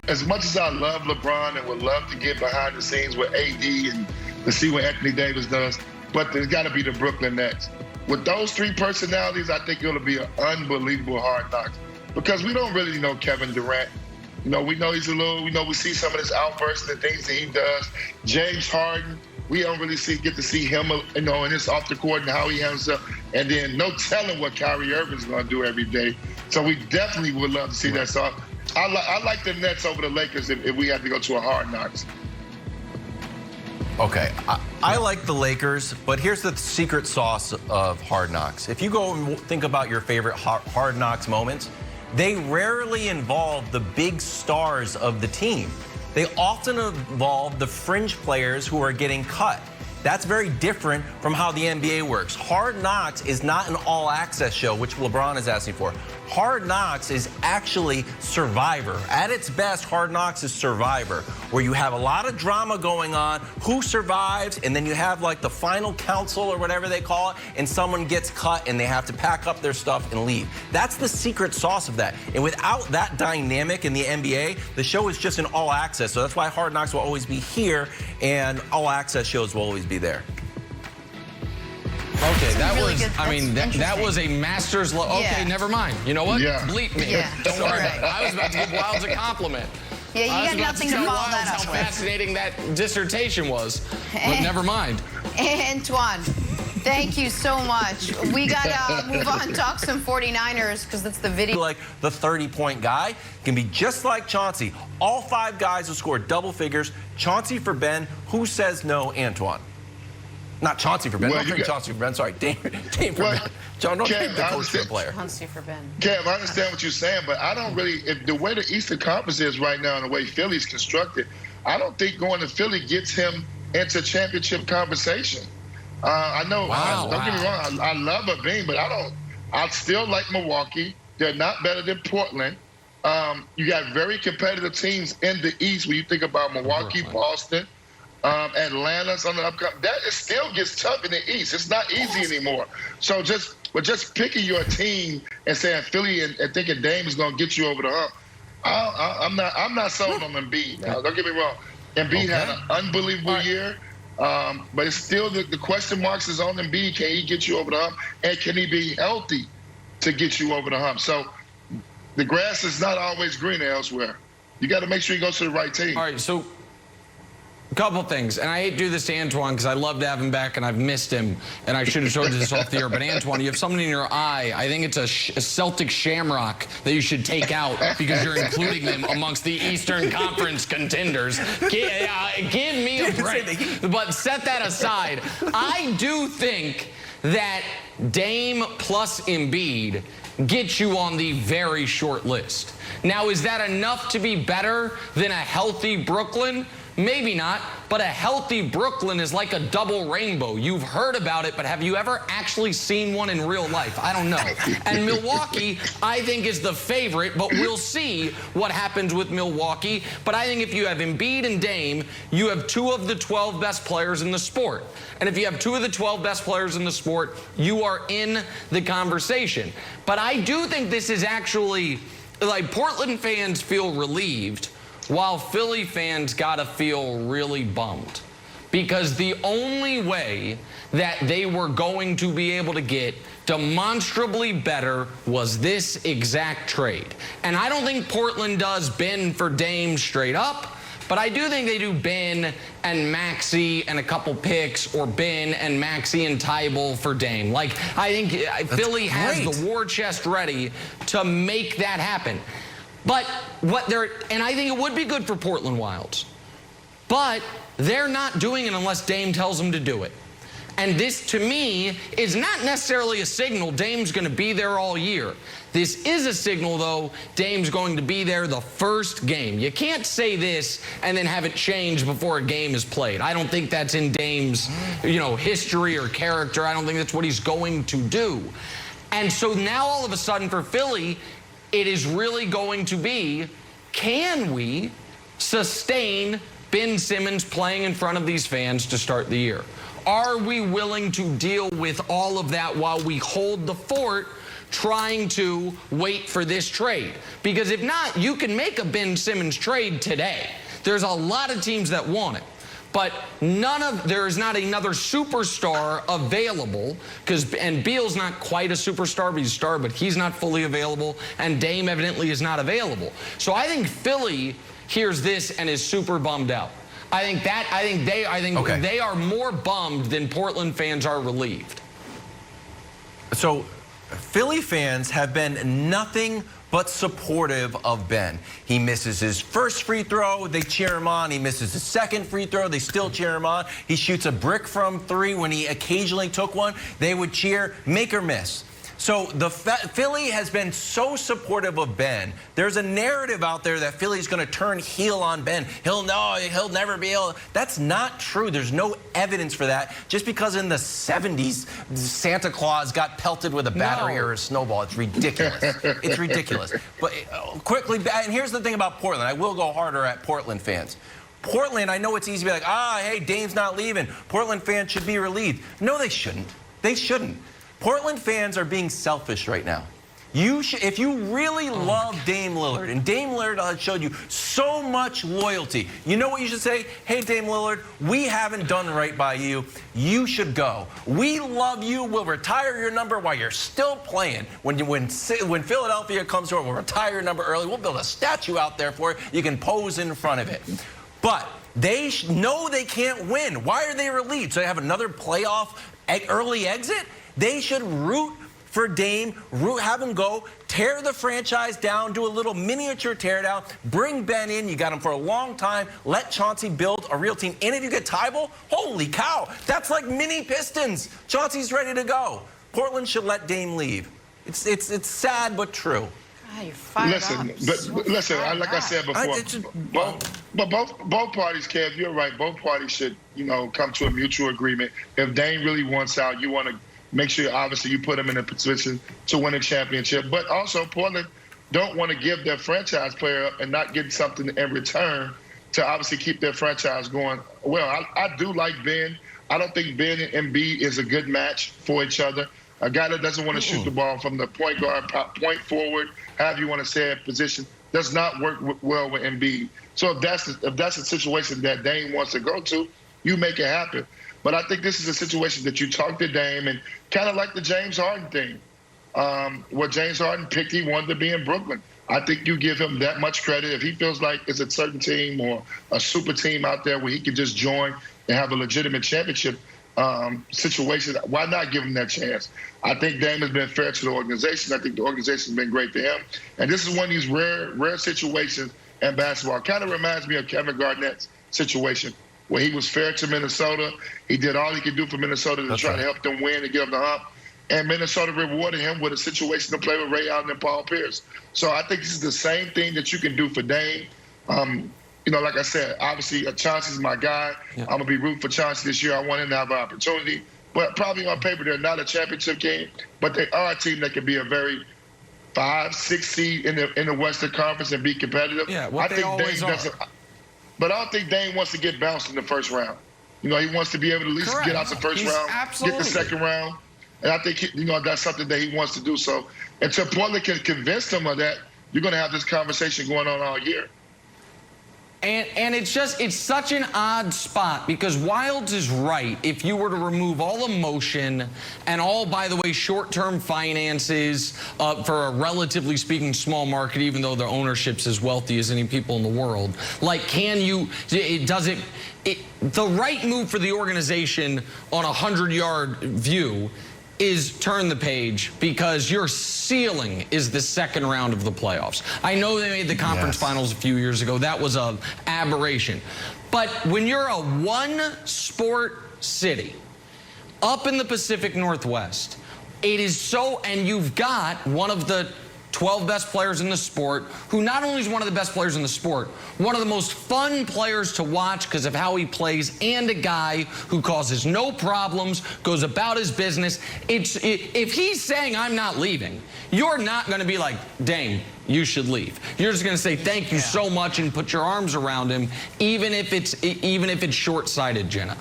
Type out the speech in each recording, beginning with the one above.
As much as I love LeBron and would love to get behind the scenes with AD and to see what Anthony Davis does, but there's got to be the Brooklyn Nets. With those three personalities, I think it'll be an unbelievable hard knocks because we don't really know Kevin Durant. You know, we know he's a little, we see some of his outbursts and the things that he does. James Harden, we don't really get to see him, in his off the court and how he handles up. And then no telling what Kyrie Irving's going to do every day. So we definitely would love to see that. So I like the Nets over the Lakers if we had to go to a hard knocks. Okay, I like the Lakers, but here's the secret sauce of Hard Knocks. If you go and think about your favorite Hard Knocks moments, they rarely involve the big stars of the team. They often involve the fringe players who are getting cut. That's very different from how the NBA works. Hard Knocks is not an all-access show, which LeBron is asking for. Hard Knocks is actually Survivor. At its best, Hard Knocks is Survivor, where you have a lot of drama going on, who survives, and then you have like the final council or whatever they call it, and someone gets cut and they have to pack up their stuff and leave. That's the secret sauce of that. And without that dynamic in the NBA, the show is just an all-access. So that's why Hard Knocks will always be here, and all-access shows will always be there. Okay, that really was, I mean, that was a master's level. Okay, yeah. Never mind. You know what? Yeah. Bleep me. Yeah. Don't worry Right. about it. I was about to give Wilds a compliment. Yeah, you got nothing to tell follow Wilds that how up with. fascinating that dissertation was, but never mind. Antoine, thank you so much. We got to move on, talk some 49ers, because that's the video. Like the 30-point guy can be just like Chauncey. All 5 guys will score double figures. Chauncey for Ben. Who says no, Antoine? Not Chauncey for Ben. Well, Don't drink Chauncey for Ben. Sorry, Dame for Ben. John, don't drink the coach for a player. Chauncey for Ben. Kev, I understand what you're saying, but I don't really, if the way the Eastern Conference is right now and the way Philly's constructed, I don't think going to Philly gets him into championship conversation. I know, don't get me wrong, I love a beam, but I still like Milwaukee. They're not better than Portland. You got very competitive teams in the East when you think about Milwaukee, Boston, Atlanta's on the upcoming. It still gets tough in the East. It's not easy anymore. So just picking your team and saying Philly and thinking Dame is going to get you over the hump, I'm not sold on Embiid now. Don't get me wrong. Embiid had an unbelievable year, but it's still the question marks is on Embiid. Can he get you over the hump? And can he be healthy to get you over the hump? So the grass is not always greener elsewhere. You got to make sure you go to the right team. All right, so a couple things, and I hate to do this to Antoine because I love to have him back and I've missed him, and I should have showed this off the air, but Antoine, you have something in your eye. I think it's a Celtic shamrock that you should take out because you're including them amongst the Eastern Conference contenders. Give me a break. But set that aside. I do think that Dame plus Embiid gets you on the very short list. Now, is that enough to be better than a healthy Brooklyn? Maybe not, but a healthy Brooklyn is like a double rainbow. You've heard about it, but have you ever actually seen one in real life? I don't know. And Milwaukee, I think, is the favorite, but we'll see what happens with Milwaukee. But I think if you have Embiid and Dame, you have 2 of the 12 best players in the sport. And if you have 2 of the 12 best players in the sport, you are in the conversation. But I do think this is actually, like, Portland fans feel relieved, while Philly fans gotta feel really bummed. Because the only way that they were going to be able to get demonstrably better was this exact trade. And I don't think Portland does Ben for Dame straight up, but I do think they do Ben and Maxey and a couple picks, or Ben and Maxey and Tybal for Dame. Like, I think Philly has the war chest ready to make that happen. But and I think it would be good for Portland Wilds, but they're not doing it unless Dame tells them to do it. And this, to me, is not necessarily a signal Dame's going to be there all year. This is a signal, though, Dame's going to be there the first game. You can't say this and then have it change before a game is played. I don't think that's in Dame's, history or character. I don't think that's what he's going to do. And so now all of a sudden for Philly, it is really going to be, can we sustain Ben Simmons playing in front of these fans to start the year? Are we willing to deal with all of that while we hold the fort trying to wait for this trade. Because if not, you can make a Ben Simmons trade today. There's a lot of teams that want it. But there is not another superstar available, and Beal's not quite a superstar, but he's a star, but he's not fully available, and Dame evidently is not available. So I think Philly hears this and is super bummed out. I think they are more bummed than Portland fans are relieved. So Philly fans have been nothing but supportive of Ben. He misses his first free throw, they cheer him on. He misses his second free throw, they still cheer him on. He shoots a brick from 3 when he occasionally took one. They would cheer, make or miss. So Philly has been so supportive of Ben. There's a narrative out there that Philly's going to turn heel on Ben. He'll never be able. That's not true. There's no evidence for that. Just because in the 70s Santa Claus got pelted with a battery or a snowball, it's ridiculous. It's ridiculous. But quickly, and here's the thing about Portland. I will go harder at Portland fans. Portland, I know it's easy to be like, hey, Dame's not leaving. Portland fans should be relieved. No, they shouldn't. They shouldn't. Portland fans are being selfish right now. If you really love Dame Lillard, and Dame Lillard has showed you so much loyalty, you know what you should say? Hey, Dame Lillard, we haven't done right by you. You should go. We love you. We'll retire your number while you're still playing. When Philadelphia comes over, we'll retire your number early. We'll build a statue out there for you. You can pose in front of it. But they know they can't win. Why are they relieved? So they have another playoff early exit? They should root for Dame, have him go, tear the franchise down, do a little miniature teardown, bring Ben in. You got him for a long time. Let Chauncey build a real team. And if you get Tybal, holy cow, that's like mini Pistons. Chauncey's ready to go. Portland should let Dame leave. It's sad but true. God, you're fired up. Listen, like I said before, both parties, Kev, you're right. Both parties should, come to a mutual agreement. If Dame really wants out, you want to make sure, obviously, you put him in a position to win a championship. But also, Portland don't want to give their franchise player up and not get something in return to obviously keep their franchise going. Well, I do like Ben. I don't think Ben and Embiid is a good match for each other. A guy that doesn't want to shoot the ball from the point guard, point forward, however you want to say it, position, does not work well with Embiid. So if that's a situation that Dame wants to go to, you make it happen. But I think this is a situation that you talk to Dame, and kind of like the James Harden thing, where James Harden picked he wanted to be in Brooklyn. I think you give him that much credit. If he feels like it's a certain team or a super team out there where he can just join and have a legitimate championship situation, why not give him that chance? I think Dame has been fair to the organization. I think the organization has been great to him. And this is one of these rare situations in basketball. Kind of reminds me of Kevin Garnett's situation, where he was fair to Minnesota. He did all he could do for Minnesota to try to help them win and get them the hump. And Minnesota rewarded him with a situation to play with Ray Allen and Paul Pierce. So I think this is the same thing that you can do for Dame. Like I said, obviously Chauncey's my guy. Yeah. I'm going to be rooting for Chauncey this year. I want him to have an opportunity. But probably on paper, they're not a championship game, but they are a team that can be a very 5-6 seed in the Western Conference and be competitive. Yeah, what they always are. But I don't think Dame wants to get bounced in the first round. He wants to be able to at least get out the first round, get the second round. And I think, that's something that he wants to do. So until Portland can convince him of that, you're going to have this conversation going on all year. And it's such an odd spot because Wildes is right. If you were to remove all emotion and all, by the way, short-term finances for a relatively speaking small market, even though their ownership's as wealthy as any people in the world, the right move for the organization on a 100-yard view is turn the page because your ceiling is the second round of the playoffs. I know they made the conference finals a few years ago. That was an aberration. But when you're a one-sport city up in the Pacific Northwest, it is so, and you've got one of the 12 best players in the sport, who not only is one of the best players in the sport, one of the most fun players to watch because of how he plays, and a guy who causes no problems, goes about his business. If he's saying, I'm not leaving, you're not going to be like, Dame, you should leave. You're just going to say thank you so much and put your arms around him, even if it's short-sighted, Jenna.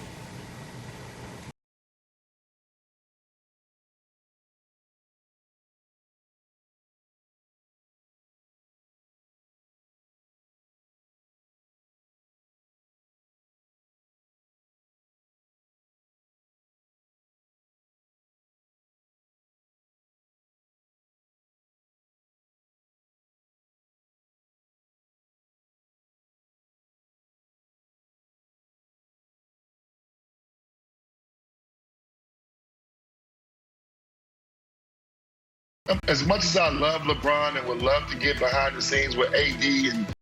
as much as I love LeBron and would love to get behind the scenes with AD and